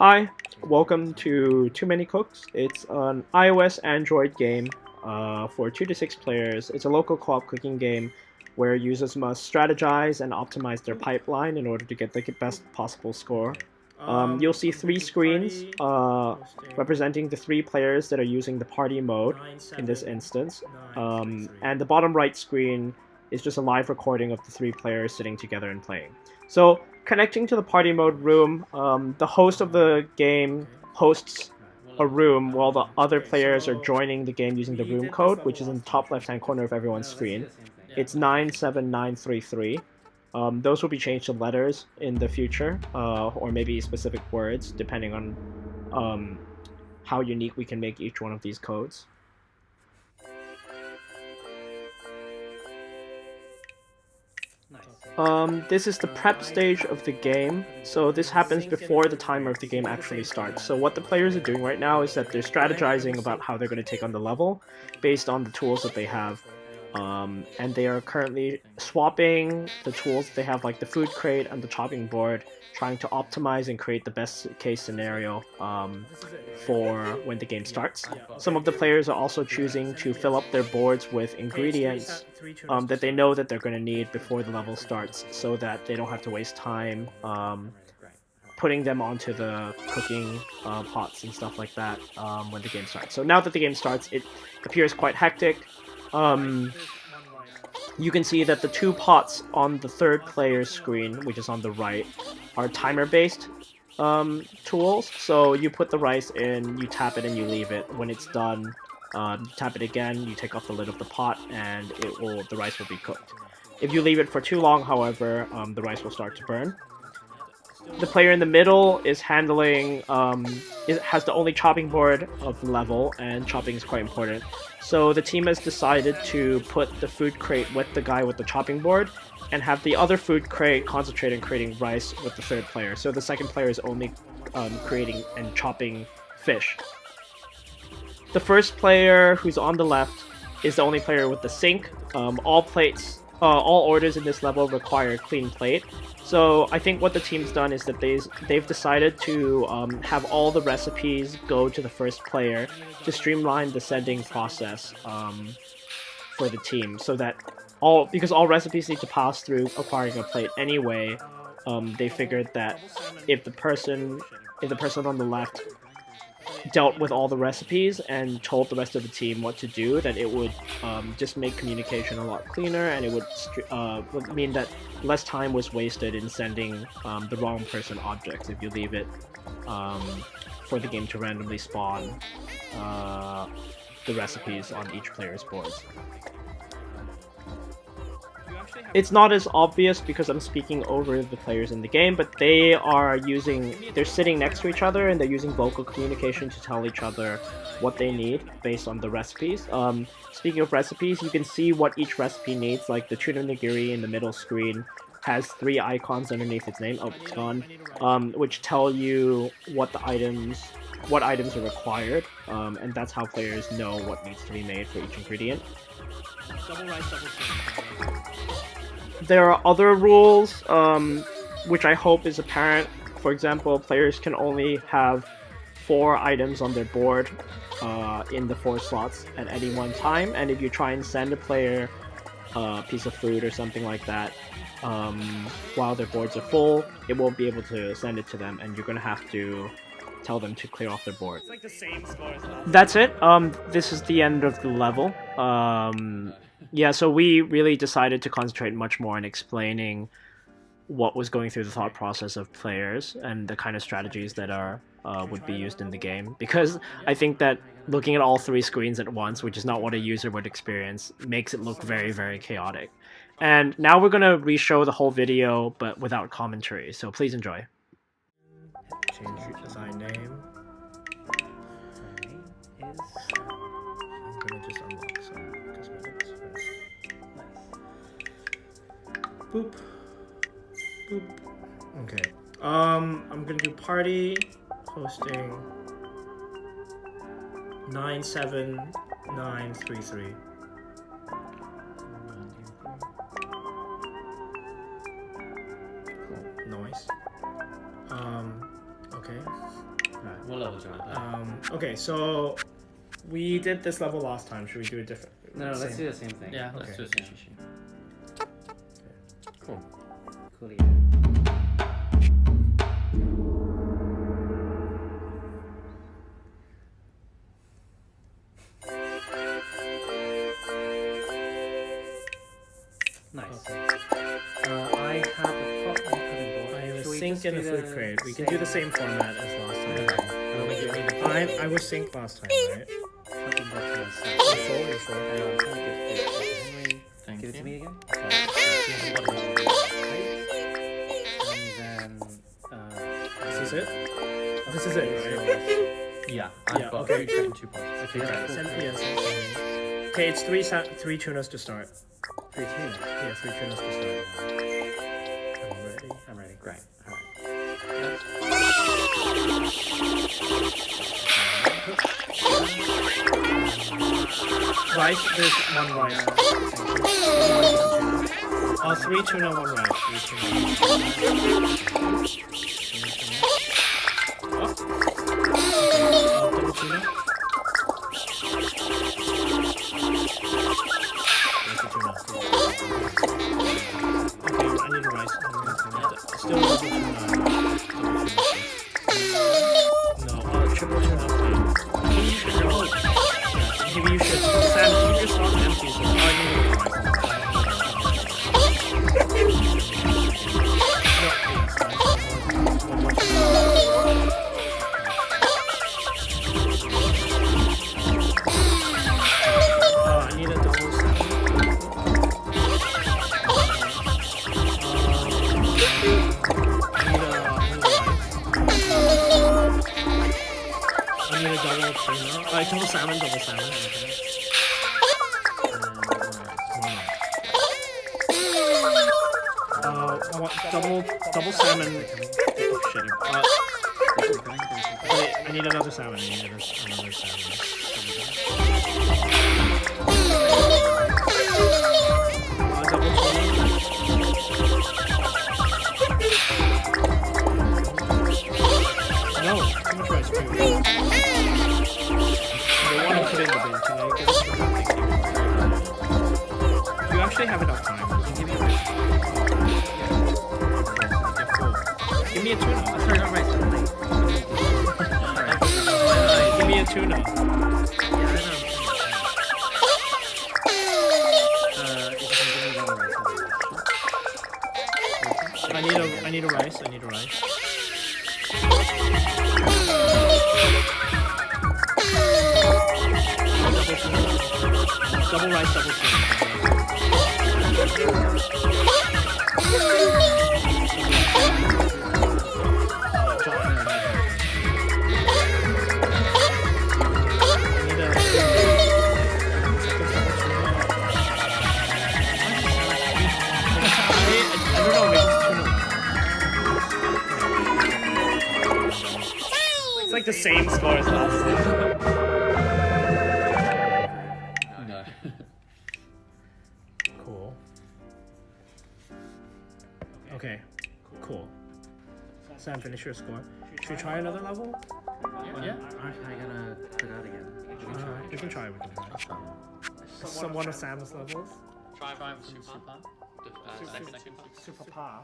Hi, welcome to Too Many Cooks. It's an iOS Android game for 2 to 6 players. It's a local co-op cooking game where users must strategize and optimize their pipeline in order to get the best possible score. You'll see 3 screens representing the 3 players that are using the party mode in this instance. And the bottom right screen is just a live recording of the 3 players sitting together and playing. So, connecting to the party mode room, the host of the game hosts a room while the other players are joining the game using the room code, which is in the top left-hand corner of everyone's screen. It's 97933. Those will be changed to letters in the future, or maybe specific words, depending on how unique we can make each one of these codes. This is the prep stage of the game, so this happens before the timer of the game actually starts. So what the players are doing right now is that they're strategizing about how they're going to take on the level based on the tools that they have. And they are currently swapping the tools they have, like the food crate and the chopping board, trying to optimize and create the best case scenario for when the game starts. Some of the players are also choosing to fill up their boards with ingredients that they know that they're going to need before the level starts, so that they don't have to waste time putting them onto the cooking pots and stuff like that when the game starts. So now that the game starts, it appears quite hectic. You can see that the 2 pots on the 3rd player's screen, which is on the right, are timer-based tools. So you put the rice in, you tap it, and you leave it. When it's done, you tap it again, you take off the lid of the pot, and the rice will be cooked. If you leave it for too long, however, the rice will start to burn. The player in the middle is handling, it has the only chopping board of the level, and chopping is quite important. So the team has decided to put the food crate with the guy with the chopping board, and have the other food crate concentrate on creating rice with the 3rd player. So the 2nd player is only creating and chopping fish. The 1st player, who's on the left, is the only player with the sink. All orders in this level require a clean plate. So I think what the team's done is that they've decided to have all the recipes go to the 1st player to streamline the sending process for the team, so that because all recipes need to pass through acquiring a plate anyway, they figured that if the person on the left dealt with all the recipes and told the rest of the team what to do, then it would just make communication a lot cleaner, and it would mean that less time was wasted in sending the wrong person objects if you leave it for the game to randomly spawn the recipes on each player's boards. It's not as obvious because I'm speaking over the players in the game, but they're sitting next to each other and they're using vocal communication to tell each other what they need based on the recipes. Speaking of recipes, you can see what each recipe needs, like the tuna nigiri in the middle screen has 3 icons underneath its name, oh, it's gone, which tell you what items are required, and that's how players know what needs to be made for each ingredient. Double rice, double tuna. There are other rules, which I hope is apparent. For example, players can only have 4 items on their board in the 4 slots at any one time, and if you try and send a player a piece of food or something like that while their boards are full, it won't be able to send it to them, and you're going to have to tell them to clear off their board. It's like the same score as last. That's it. This is the end of the level. Yeah, so we really decided to concentrate much more on explaining what was going through the thought process of players and the kind of strategies that would be used in the game. Because I think that looking at all 3 screens at once, which is not what a user would experience, makes it look very, very chaotic. And now we're going to re-show the whole video, but without commentary, so please enjoy. Change assign name. I'm gonna just unlock some cosmetics. Boop. Boop. Okay. I'm gonna do party hosting 97933. Cool. Noise. Okay. Alright, what level do you want to play? Okay, so we did this level last time. Should we do a different? No, let's do the same thing. Yeah, let's do the same. Cool. Cool. Nice. I have a pop and cutting board. I have a Should we sink just and a do food the crate. We can same- do the same format as last time. Okay. I was sink last time, right? Cutting board to us. You're full. Thank Give it to you. me again. Okay. And then, This is it. This is it, right? Yeah, I've Yeah, got okay. food crate and 2 pots. Okay, Yeah, right. full Send, crate. yeah, send. Okay, it's three tunas to start. 3 tunas. Yeah, 3 tunas to start. I'm ready. I'm ready. Great. Alright. Rice, there's one rice. 3 tuna, 1 rice. 3 tuna. Double tuna. There's the tuna. Okay, I need a rice. Still double tuna. No, triple tuna plain. Maybe you should. Sam, keep your slots empty so I need a rice. I need a double salad. I need a double tuna. Double salmon, double salmon. Double salmon. Oh shit. Wait, I need another salmon. I need another salmon. Double tuna. No, too much rice. Wait. I want to put it in the bin. Can I get it from that? Thank you. You actually have enough time. You can give me a rice. Get full. Give me a tuna. Sorry, not rice. Give me a tuna. Yeah, I know. If you can give me another rice, I need a rice. I need a rice. Double rice, double tuna. I don't know, it's like the same score as last time. No. Cool. Okay. Cool. Sam, finish your score. Should we try another level? Yeah. Aren't I gonna put out again? We can try. Some one of Sam's levels. Try with Super. Super Pa.